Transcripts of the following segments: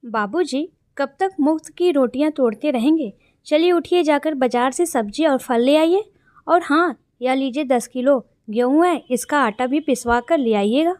बाबूजी, कब तक मुफ्त की रोटियां तोड़ते रहेंगे? चलिए उठिए, जाकर बाजार से सब्जी और फल ले आइए। और हाँ, या लीजिए 10 किलो गेहूँ है, इसका आटा भी पिसवा कर ले आइएगा।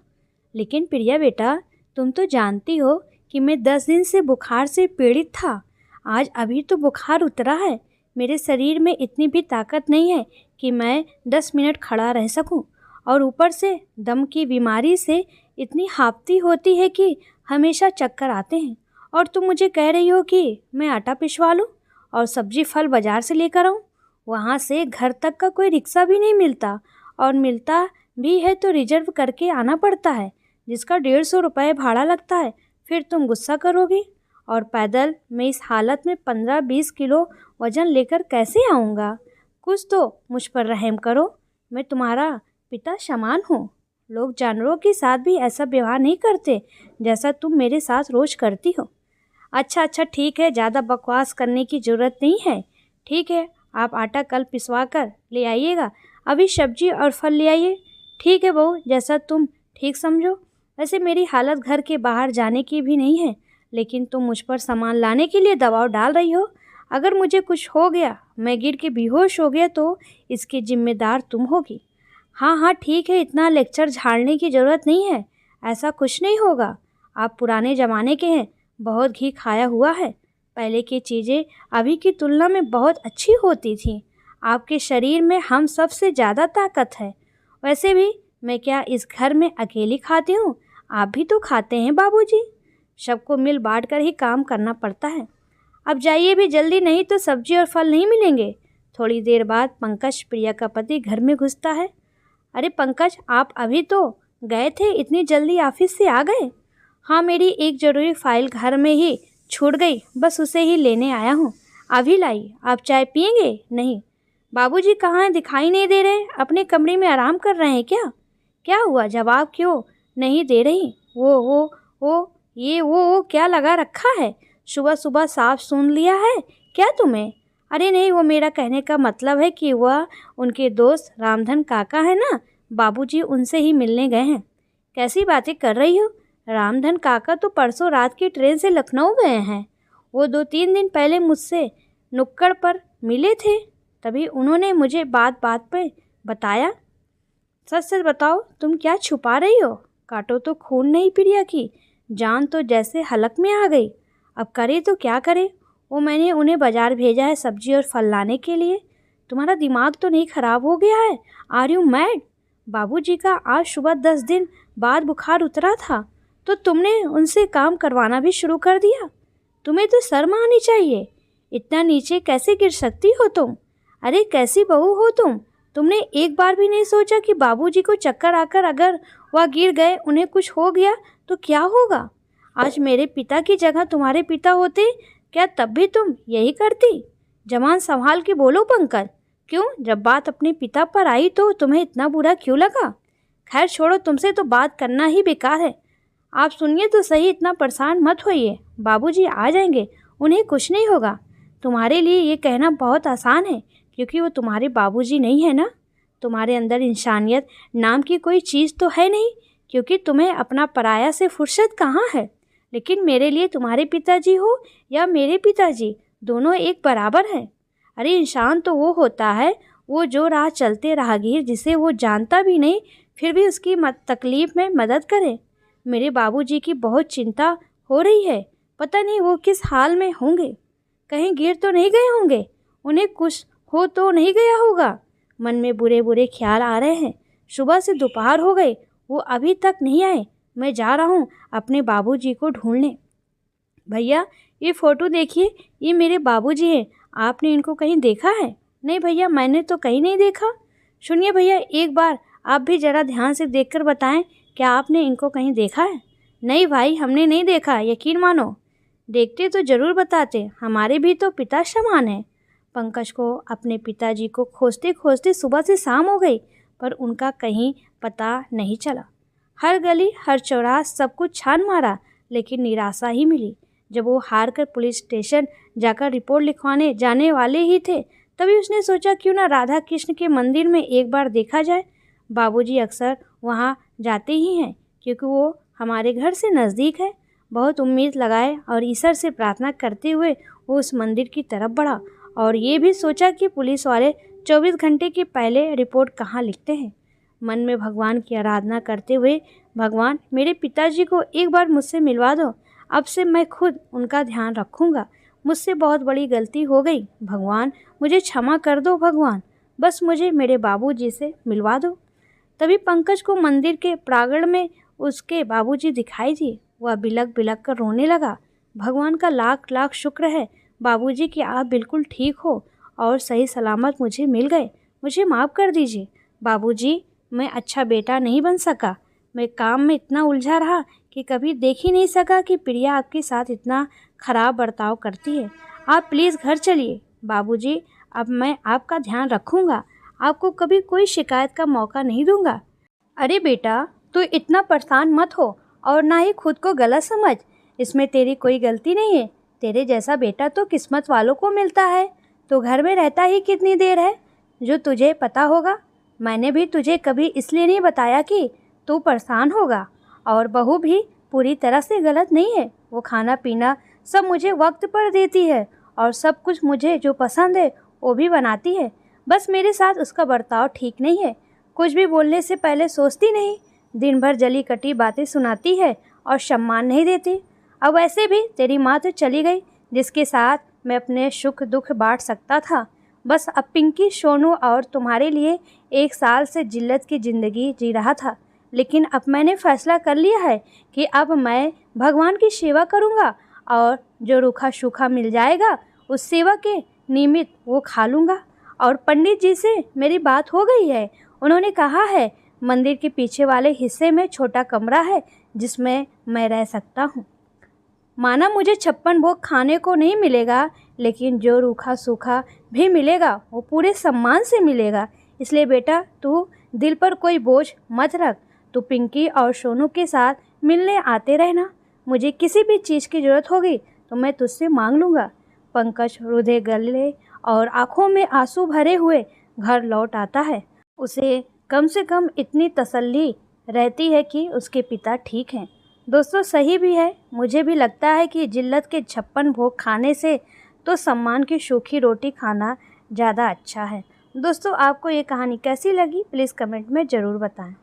लेकिन प्रिया बेटा, तुम तो जानती हो कि मैं 10 दिन से बुखार से पीड़ित था। आज अभी तो बुखार उतरा है। मेरे शरीर में इतनी भी ताकत नहीं है कि मैं 10 मिनट खड़ा रह सकूं। और ऊपर से दम की बीमारी से इतनी हांफती होती है कि हमेशा चक्कर आते हैं। और तुम मुझे कह रही हो कि मैं आटा पिसवा लूं और सब्जी फल बाजार से लेकर आऊं? वहाँ से घर तक का कोई रिक्शा भी नहीं मिलता, और मिलता भी है तो रिजर्व करके आना पड़ता है, जिसका 150 रुपये भाड़ा लगता है। फिर तुम गुस्सा करोगी। और पैदल मैं इस हालत में 15-20 किलो वज़न लेकर कैसे आऊँगा? कुछ तो मुझ पर रहम करो। मैं तुम्हारा पिता समान हूँ। लोग जानवरों के साथ भी ऐसा व्यवहार नहीं करते जैसा तुम मेरे साथ रोज़ करती हो। अच्छा अच्छा, ठीक है, ज़्यादा बकवास करने की ज़रूरत नहीं है। ठीक है, आप आटा कल पिसवा कर ले आइएगा। अभी सब्जी और फल ले आइए। ठीक है बहू, जैसा तुम ठीक समझो। वैसे मेरी हालत घर के बाहर जाने की भी नहीं है, लेकिन तुम मुझ पर सामान लाने के लिए दबाव डाल रही हो। अगर मुझे कुछ हो गया, मैं गिर के बेहोश हो गया, तो इसकी जिम्मेदार तुम होगी। हाँ हाँ ठीक है, इतना लेक्चर झाड़ने की ज़रूरत नहीं है। ऐसा कुछ नहीं होगा। आप पुराने ज़माने के हैं, बहुत घी खाया हुआ है। पहले की चीज़ें अभी की तुलना में बहुत अच्छी होती थीं। आपके शरीर में हम सबसे ज़्यादा ताकत है। वैसे भी मैं क्या इस घर में अकेली खाती हूँ? आप भी तो खाते हैं बाबूजी। सबको मिल बांट कर ही काम करना पड़ता है। अब जाइए भी जल्दी, नहीं तो सब्जी और फल नहीं मिलेंगे। थोड़ी देर बाद पंकज, प्रिया का पति, घर में घुसता है। अरे पंकज, आप अभी तो गए थे, इतनी जल्दी ऑफिस से आ गए? हाँ, मेरी एक ज़रूरी फाइल घर में ही छूट गई, बस उसे ही लेने आया हूँ। अभी लाई। आप चाय पियेंगे? नहीं। बाबूजी कहाँ हैं? दिखाई नहीं दे रहे। अपने कमरे में आराम कर रहे हैं क्या? क्या हुआ, जवाब क्यों नहीं दे रही? वो क्या लगा रखा है? सुबह सुबह साफ सुन लिया है क्या तुम्हें? अरे नहीं, वो मेरा कहने का मतलब है कि वह उनके दोस्त रामधन काका है ना, बाबूजी उनसे ही मिलने गए हैं। कैसी बातें कर रही हो? रामधन काका तो परसों रात की ट्रेन से लखनऊ गए हैं। वो 2-3 दिन पहले मुझसे नुक्कड़ पर मिले थे, तभी उन्होंने मुझे बात बात पे बताया। सच सच बताओ, तुम क्या छुपा रही हो? काटो तो खून नहीं प्रिया की, जान तो जैसे हलक में आ गई। अब करे तो क्या करे? वो मैंने उन्हें बाजार भेजा है सब्जी और फल लाने के लिए। तुम्हारा दिमाग तो नहीं खराब हो गया है? Are you mad? बाबूजी का आज सुबह 10 दिन बाद बुखार उतरा था, तो तुमने उनसे काम करवाना भी शुरू कर दिया। तुम्हें तो शर्म आनी चाहिए। इतना नीचे कैसे गिर सकती हो तुम? अरे कैसी बहू हो तुम? तुमने एक बार भी नहीं सोचा कि बाबूजी को चक्कर आकर अगर वह गिर गए, उन्हें कुछ हो गया तो क्या होगा? आज मेरे पिता की जगह तुम्हारे पिता होते, क्या तब भी तुम यही करती? जबान संभाल के बोलो पंकज। क्यों, जब बात अपने पिता पर आई तो तुम्हें इतना बुरा क्यों लगा? खैर छोड़ो, तुमसे तो बात करना ही बेकार है। आप सुनिए तो सही, इतना परेशान मत होइए। बाबूजी आ जाएंगे, उन्हें कुछ नहीं होगा। तुम्हारे लिए ये कहना बहुत आसान है, क्योंकि वो तुम्हारे बाबूजी नहीं है ना। तुम्हारे अंदर इंसानियत नाम की कोई चीज़ तो है नहीं, क्योंकि तुम्हें अपना पराया से फुर्सत कहाँ है। लेकिन मेरे लिए तुम्हारे पिताजी हो या मेरे पिताजी, दोनों एक बराबर हैं। अरे इंसान तो वो होता है, वो जो राह चलते राहगीर जिसे वो जानता भी नहीं, फिर भी उसकी तकलीफ़ में मदद करे। मेरे बाबूजी की बहुत चिंता हो रही है। पता नहीं वो किस हाल में होंगे। कहीं गिर तो नहीं गए होंगे? उन्हें कुछ हो तो नहीं गया होगा? मन में बुरे बुरे ख्याल आ रहे हैं। सुबह से दोपहर हो गई, वो अभी तक नहीं आए। मैं जा रहा हूँ अपने बाबूजी को ढूंढने। भैया, ये फ़ोटो देखिए, ये मेरे बाबूजी हैं। आपने इनको कहीं देखा है? नहीं भैया, मैंने तो कहीं नहीं देखा। सुनिए भैया, एक बार आप भी ज़रा ध्यान से देखकर बताएं, क्या आपने इनको कहीं देखा है? नहीं भाई, हमने नहीं देखा, यकीन मानो। देखते तो ज़रूर बताते, हमारे भी तो पिता समान हैं। पंकज को अपने पिताजी को खोजते खोजते सुबह से शाम हो गई, पर उनका कहीं पता नहीं चला। हर गली हर चौराहा सब कुछ छान मारा, लेकिन निराशा ही मिली। जब वो हार कर पुलिस स्टेशन जाकर रिपोर्ट लिखवाने जाने वाले ही थे, तभी उसने सोचा क्यों ना राधा कृष्ण के मंदिर में एक बार देखा जाए। बाबूजी अक्सर वहाँ जाते ही हैं, क्योंकि वो हमारे घर से नज़दीक है। बहुत उम्मीद लगाए और ईश्वर से प्रार्थना करते हुए वो उस मंदिर की तरफ बढ़ा और ये भी सोचा कि पुलिस वाले 24 घंटे के पहले रिपोर्ट कहाँ लिखते हैं। मन में भगवान की आराधना करते हुए, भगवान मेरे पिताजी को एक बार मुझसे मिलवा दो, अब से मैं खुद उनका ध्यान रखूँगा। मुझसे बहुत बड़ी गलती हो गई, भगवान मुझे क्षमा कर दो भगवान, बस मुझे मेरे बाबूजी से मिलवा दो। तभी पंकज को मंदिर के प्रांगण में उसके बाबूजी दिखाई दिए। वह बिलक बिलक कर रोने लगा। भगवान का लाख लाख शुक्र है बाबूजी कि आप बिल्कुल ठीक हो और सही सलामत मुझे मिल गए। मुझे माफ़ कर दीजिए बाबूजी, मैं अच्छा बेटा नहीं बन सका। मैं काम में इतना उलझा रहा कि कभी देख ही नहीं सका कि प्रिया आपके साथ इतना खराब बर्ताव करती है। आप प्लीज़ घर चलिए बाबूजी, अब मैं आपका ध्यान रखूँगा, आपको कभी कोई शिकायत का मौका नहीं दूँगा। अरे बेटा, तू इतना परेशान मत हो और ना ही खुद को गलत समझ, इसमें तेरी कोई गलती नहीं है। तेरे जैसा बेटा तो किस्मत वालों को मिलता है। तो घर में रहता ही कितनी देर है, जो तुझे पता होगा। मैंने भी तुझे कभी इसलिए नहीं बताया कि तू परेशान होगा। और बहू भी पूरी तरह से गलत नहीं है, वो खाना पीना सब मुझे वक्त पर देती है और सब कुछ मुझे जो पसंद है वो भी बनाती है। बस मेरे साथ उसका बर्ताव ठीक नहीं है, कुछ भी बोलने से पहले सोचती नहीं, दिन भर जली कटी बातें सुनाती है और सम्मान नहीं देती। अब वैसे भी तेरी माँ तो चली गई, जिसके साथ मैं अपने सुख दुख बांट सकता था। बस अब पिंकी, सोनू और तुम्हारे लिए 1 साल से जिल्लत की ज़िंदगी जी रहा था, लेकिन अब मैंने फैसला कर लिया है कि अब मैं भगवान की सेवा करूँगा और जो रूखा सूखा मिल जाएगा उस सेवा के निमित्त वो खा लूँगा। और पंडित जी से मेरी बात हो गई है, उन्होंने कहा है मंदिर के पीछे वाले हिस्से में छोटा कमरा है जिसमें मैं रह सकता हूँ। माना मुझे 56 भोग खाने को नहीं मिलेगा, लेकिन जो रूखा सूखा भी मिलेगा वो पूरे सम्मान से मिलेगा। इसलिए बेटा, तू दिल पर कोई बोझ मत रख, तू पिंकी और सोनू के साथ मिलने आते रहना। मुझे किसी भी चीज़ की ज़रूरत होगी तो मैं तुझसे मांग लूँगा। पंकज रुधे गले और आंखों में आंसू भरे हुए घर लौट आता है। उसे कम से कम इतनी तसल्ली रहती है कि उसके पिता ठीक हैं। दोस्तों, सही भी है, मुझे भी लगता है कि जिल्लत के 56 भोग खाने से तो सम्मान की सूखी रोटी खाना ज़्यादा अच्छा है। दोस्तों, आपको ये कहानी कैसी लगी प्लीज़ कमेंट में ज़रूर बताएं।